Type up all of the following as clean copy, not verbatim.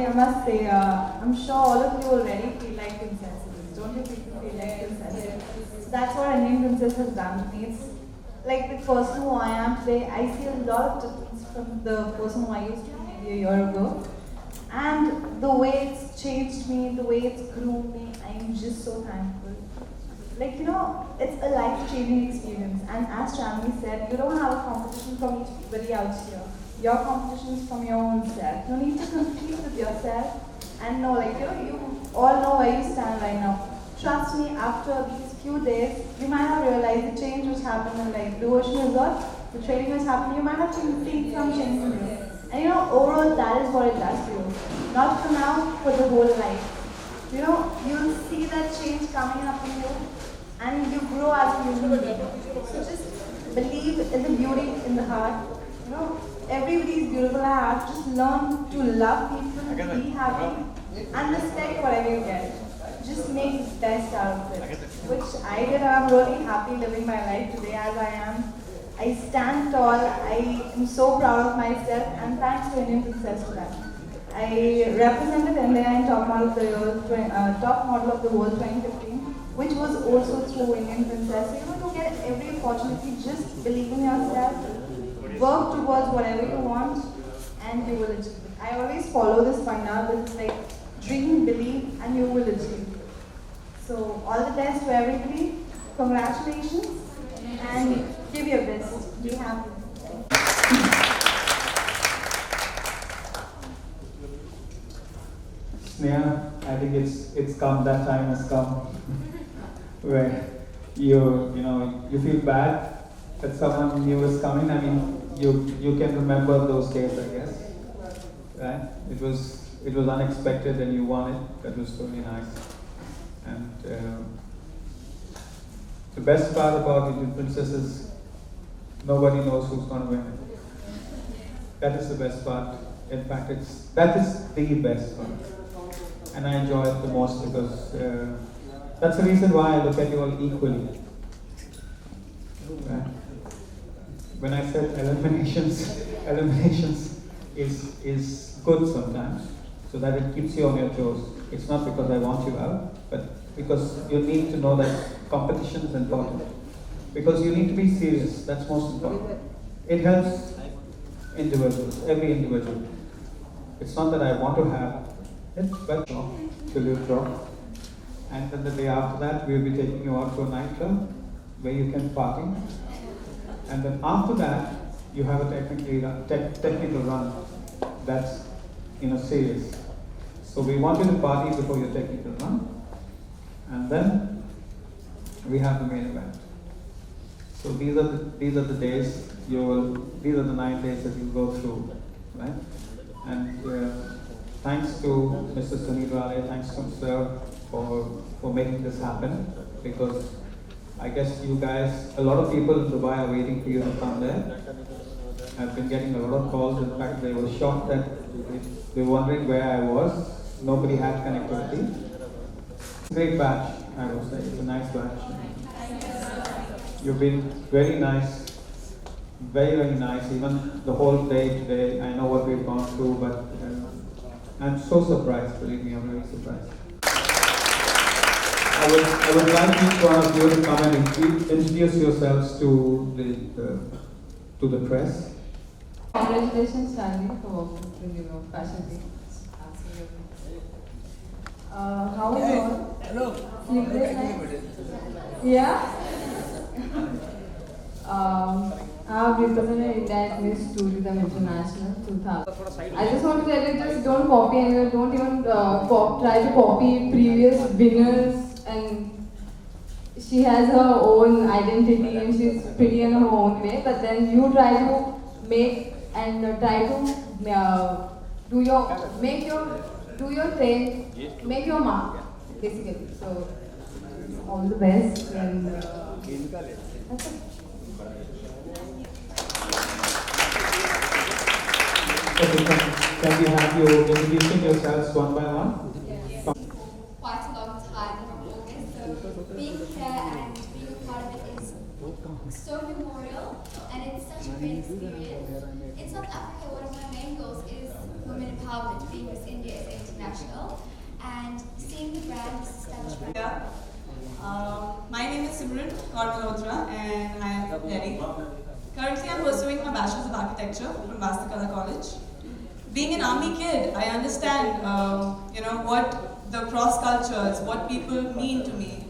I must say, I'm sure all of you already feel like princesses. Don't you people feel like princesses? So that's what Indian Princess has done to me. It's like the person who I am today. I see a lot of difference from the person who I used to be maybe a year ago. And the way it's changed me, the way it's groomed me, I'm just so thankful. Like, it's a life-changing experience. And as Chandni said, you don't have a competition from anybody out here. Your competition is from your own self. You need to compete with yourself and know, you all know where you stand right now. Trust me, after these few days, you might have realized the change which happened in Blue Ocean Resort, the training which happened, you might have seen some change in you. And overall, that is what it does to you. Not for now, for the whole life. You'll see that change coming up in you, and you grow as a human being. So just believe in the beauty in the heart. Everybody is beautiful at heart. Just learn to love people, be happy, and respect whatever you get. Just make the best out of it. Which I did, and I'm really happy living my life today as I am. I stand tall. I am so proud of myself, and thanks to Indian Princess for that. I represented India in top model of the world 2015, which was also through Indian Princess. So you get every opportunity. Just believe in yourself, work towards whatever you want, and you will achieve it. I always follow this funda, which is like dream, believe, and you will achieve. So all the best to everybody. Congratulations, and give your best. Be happy. Sneha, I think it's come, that time has come where you feel bad that someone new is coming. I mean, you can remember those days, I guess, right? It was unexpected, and you won it. That was really nice. And the best part about Indian Princess is nobody knows who's going to win it. That is the best part. In fact, that is the best part. And I enjoy it the most because that's the reason why I look at you all equally. Right? When I said eliminations is good sometimes, so that it keeps you on your toes. It's not because I want you out, but because you need to know that competition is important. Because you need to be serious, that's most important. It helps individuals, every individual. It's not that I want to have it, but till you drop. And then the day after that, we'll be taking you out to a nightclub where you can party. And then after that, you have a technical run that's serious. So we want you to party before your technical run, and then we have the main event. So these are the days these are the 9 days that you'll go through, right? And thanks to Mr. Sunil Rale, thanks to Sir for making this happen, because I guess you guys, a lot of people in Dubai are waiting for you to come there. I've been getting a lot of calls. In fact, they were shocked that they were wondering where I was. Nobody had connectivity. Great batch, I would say. It's a nice batch. You've been very nice, very, very nice. Even the whole day today, I know what we've gone through, but I'm so surprised. Believe me, I'm very surprised. I would like each one of you to come and introduce yourselves to the press. Congratulations, Chandni, for working with Fashion Week. How was your sleepless night? Yeah? I have represented India at Miss Tourism International 2000. I just want to tell you, just don't copy anyone, don't even try to copy previous winners. And she has her own identity and she's pretty in her own way, but then you try to make and try to do your thing, make your mark, basically. So all the best, and that's it. Okay, can we have you introducing yourselves one by one? Quite a long time from August, so being here and being a part of it is so memorial, and it's such a great experience. In South Africa, one of my main goals is women empowerment, being Miss India SA International and seeing the brand established by My name is Simran Kaur Malhotra and I am Delhi. Currently, I'm pursuing my Bachelor's of Architecture from Vastakala College. Being an army kid, I understand, what the cross cultures, what people mean to me,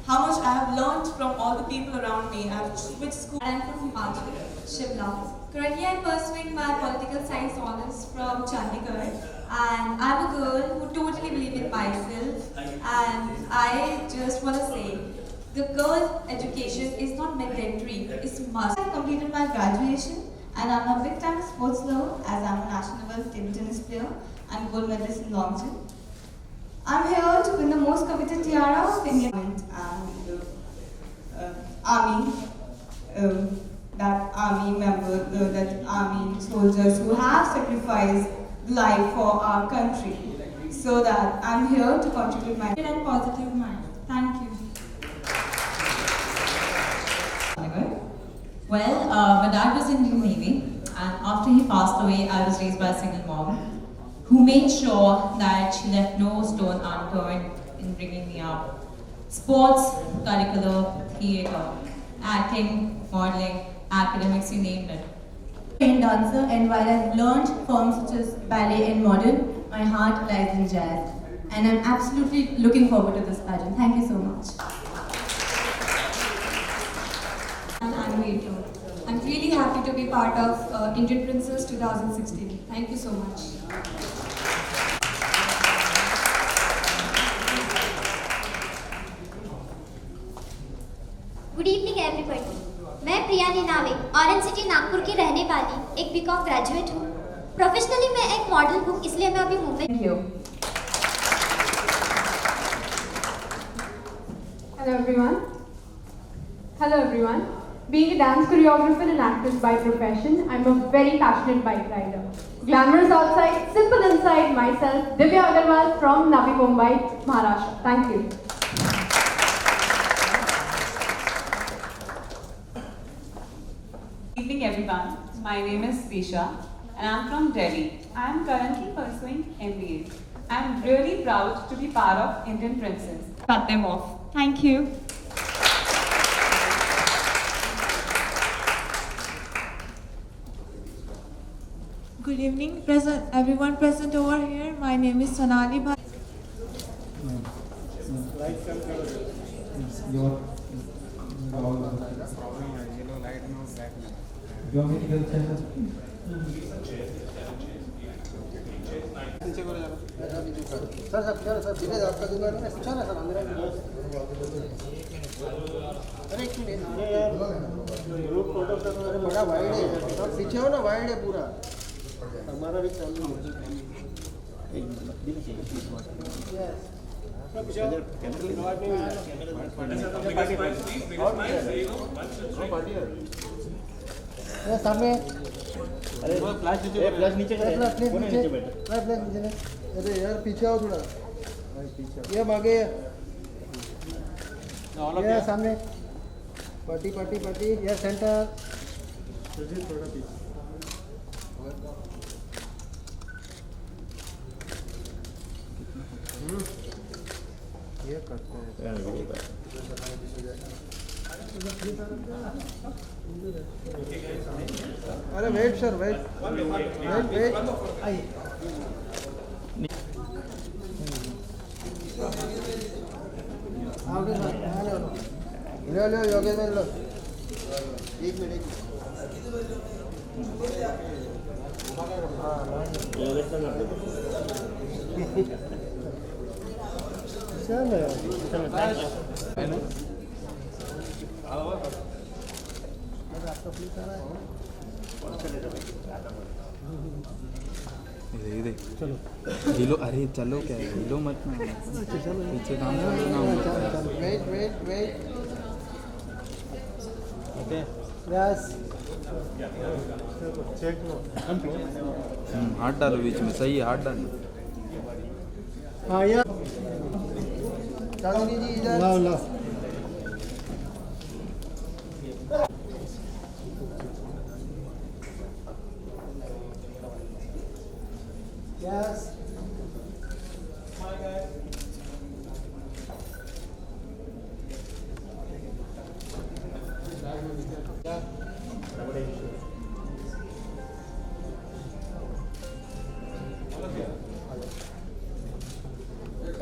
how much I have learned from all the people around me. I've switched school. I'm from Himachal, Shimla. Currently, I'm pursuing my political science honors from Chandigarh, and I'm a girl who totally believes in myself. And I just want to say, the girl education is not mandatory; it's must. I've completed my graduation, and I'm a big-time sports lover as I'm a national level table tennis player and gold medalist in long jump. I'm here to win the most coveted tiara of India and army. That army member, that army soldiers who have sacrificed life for our country. So that I'm here to contribute my and positive mind. Thank you. Well, my dad was in the Navy, and after he passed away, I was raised by a single mom who made sure that she left no stone unturned in bringing me up. Sports, curricular, theatre, acting, modeling, academics, you name it. Trained dancer, and while I've learned forms such as ballet and modern, my heart lies in jazz. And I'm absolutely looking forward to this pageant. Thank you so much. I'm animator. I'm really happy to be part of Indian Princess 2016. Thank you so much. Good evening everybody. मैं प्रिया निनावे orange city Nagpur की रहने वाली एक BCom graduate हूँ। Professionally मैं एक model हूँ, इसलिए मैं अभी Mumbai. Thank you. Hello everyone. Hello everyone. Being a dance choreographer and actress by profession, I'm a very passionate bike rider. Glamorous outside, simple inside. Myself, Divya Agarwal from Navi Mumbai, Maharashtra. Thank you. Good evening, everyone. My name is Visha, and I'm from Delhi. I am currently pursuing MBA. I am really proud to be part of Indian Princess. Cut them off. Thank you. Good evening, everyone present over here. My name is Sonali Bhai. You want me to get the sir सीधे आपका दूंगा ना पूछा ना sir अंदर अरे एक minute अरे यार ग्रुप फोटो अरे बड़ा वाइड है सब पीछे हो ना वाइड है पूरा हमारा भी चालू है सामने अरे फ्लैश नीचे अरे यार पीछे आओ थोड़ा ये आगे ये सामने पार्टी ये सेंटर थोड़ा पीछे ये करते हैं अरे वेट सर वेट आइए लो योगेश लो एक मिनट चलो हिलो अरे चलो क्या है हिलो मत ना पीछे काम करो वेट ओके यस चेक हाथ डालो बीच में सही है हाथ डालो हाँ यार चांदनी जी इधर ला yes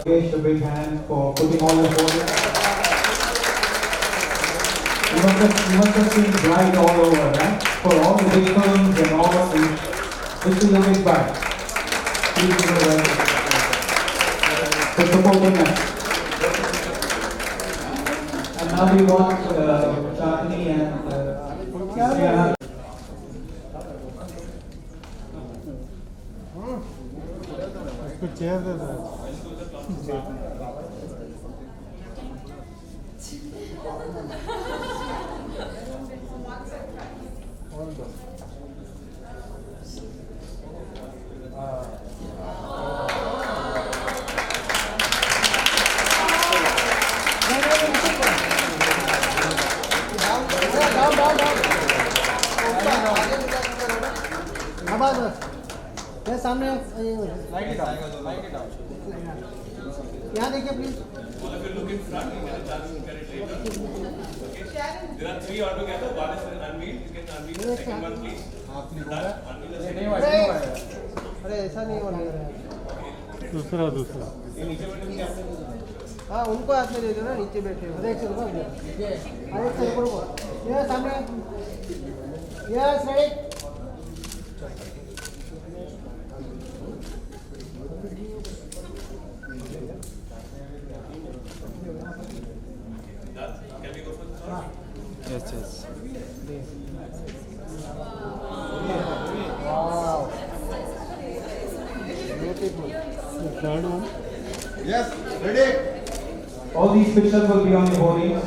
Raise a big hand for putting all the photos. You must have seen Bride all over, right? For all the big films and all of the. This is a big Bride. Please give it a round for supporting us. And now we want Chandni and Sriya. Chair दे दो सामने light it down यहाँ देखिए please There are three altogether. One is unveiled. You can unveil the second one, please. अरे ऐसा नहीं होने रहा है दूसरा ये नीचे बैठे क्या? हाँ उनको हाथ में दे दो ना नीचे बैठे अरे एक सेकंड अरे एक सेकंड ये सामने yes ready Can we go for the third? Yes. Wow. Beautiful. The third one. Yes, ready. All these pictures will be on the hoardings.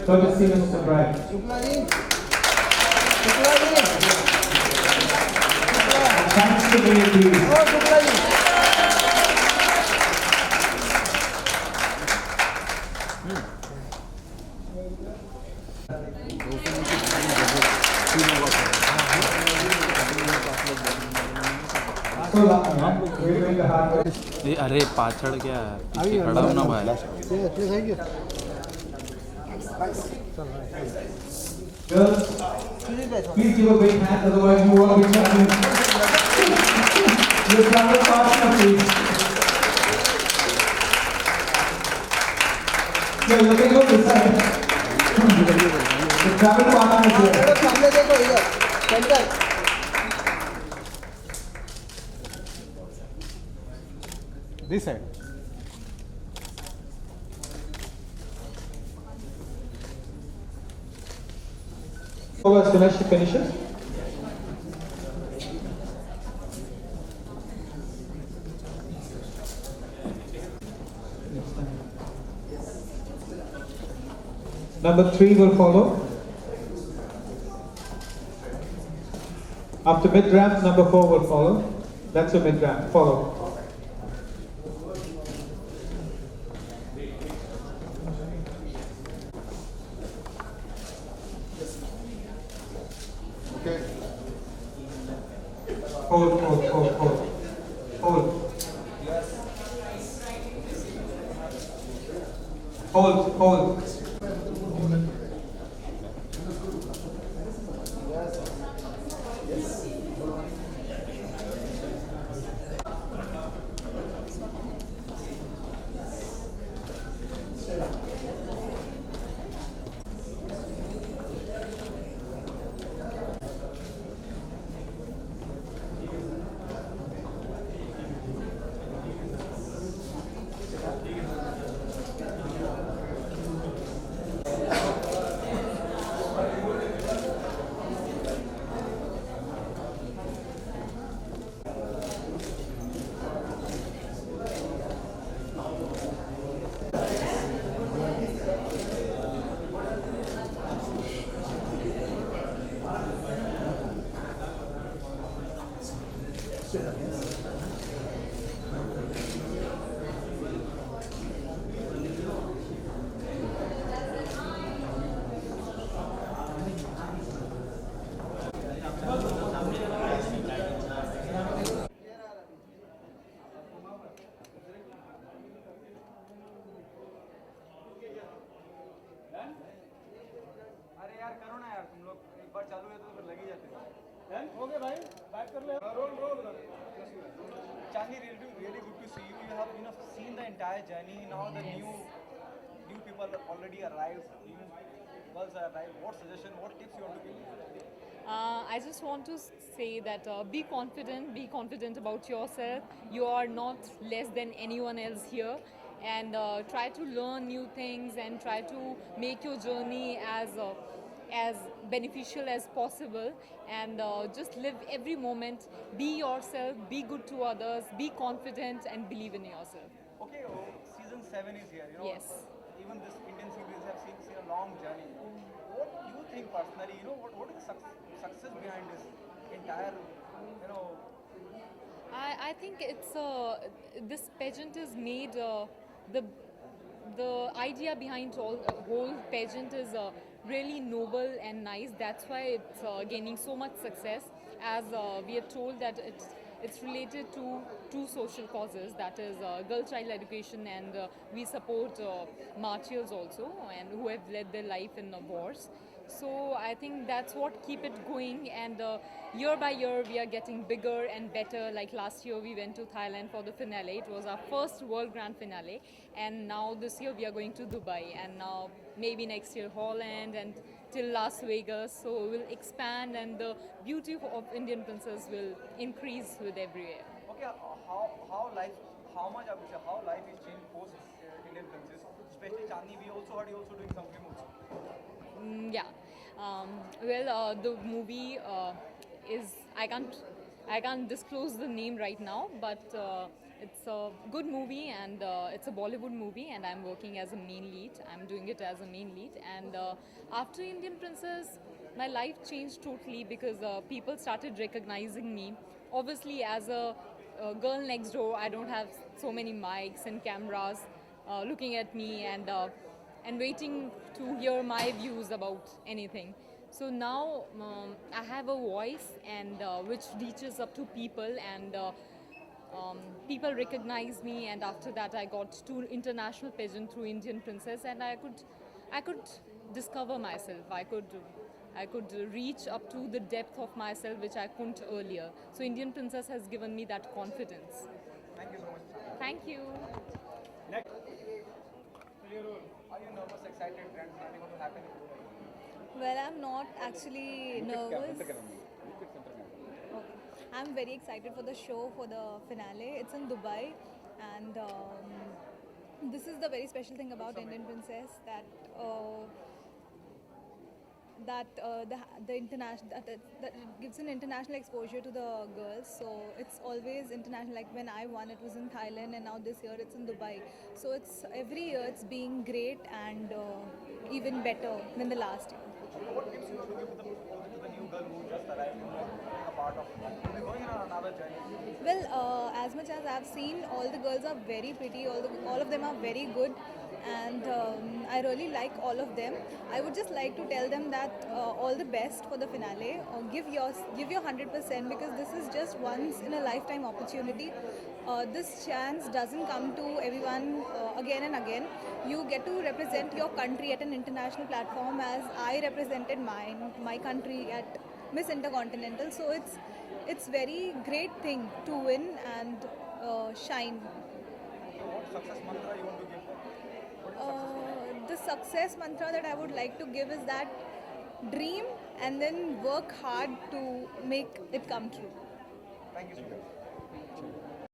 Courtesy of Mr. Bride. Thanks to the ये अरे पाछड़ क्या है पीछे खड़ा हूँ ना भाई Girls, please give a big hand, otherwise you won't be touching. Your travel partner, please. Yeah, you can go this side. The travel partner is here. सामने देखो इधर centre this side Who has finished to finish it? Number 3 will follow. After mid-ramp, number 4 will follow. That's your mid-ramp. Follow. Okay. Hold. Hold. really good to see you. You have seen the entire journey. Now the new people already arrived. New girls are arrived. What suggestion? What tips you want to give? I just want to say that be confident about yourself. You are not less than anyone else here, and try to learn new things and try to make your journey as beneficial as possible, and just live every moment. Be yourself, be good to others, be confident, and believe in yourself. Okay, season 7 is here. Yes. Even this Indian series have seen a long journey. What do you think personally? What is the success behind this entire? I think it's this pageant is made the idea behind whole pageant is really noble and nice. That's why it's gaining so much success. As we are told that it's related to two social causes, that is girl child education, and we support martyrs also, and who have led their life in wars. So I think that's what keep it going, and year by year we are getting bigger and better. Like last year we went to Thailand for the finale. It was our first World Grand Finale, and now this year we are going to Dubai, and now maybe next year Holland, and till Las Vegas. So we'll expand, and the beauty of Indian Princess will increase with every year. Okay, how life is changed post Indian Princess, especially Chandni. We also heard you also doing some film also. The movie is I can't disclose the name right now, but it's a good movie, and it's a Bollywood movie, and I'm working as a main lead. I'm doing it as a main lead, and after Indian Princess, my life changed totally because people started recognizing me. Obviously, as a girl next door, I don't have so many mics and cameras looking at me and waiting to hear my views about anything. So now I have a voice, and which reaches up to people, and people recognize me. And after that, I got to international pageant through Indian Princess, and I could discover myself. I could reach up to the depth of myself which I couldn't earlier. So Indian Princess has given me that confidence. Thank you so much. Thank you. Next. Are you nervous, excited, and something going to happen? Well, I'm not actually nervous. Okay. I'm very excited for the show, for the finale. It's in Dubai, and this is the very special thing about Indian Princess, that the international that it gives an international exposure to the girls. So it's always international. Like when I won, it was in Thailand, and now this year it's in Dubai. So it's every year it's being great and even better than the last year. What tips you want to give to the new girl who just arrived, being a part of it? We're going on another journey. Well, as much as I've seen, all the girls are very pretty. All of them are very good, and I really like all of them. I would just like to tell them that all the best for the finale. Give your 100%, because this is just once in a lifetime opportunity. This chance doesn't come to everyone again and again. You get to represent your country at an international platform, as I represented my country at Miss Intercontinental. So it's very great thing to win and shine. What success mantra you want to give? The success mantra that I would like to give is that dream and then work hard to make it come true. Thank you so much.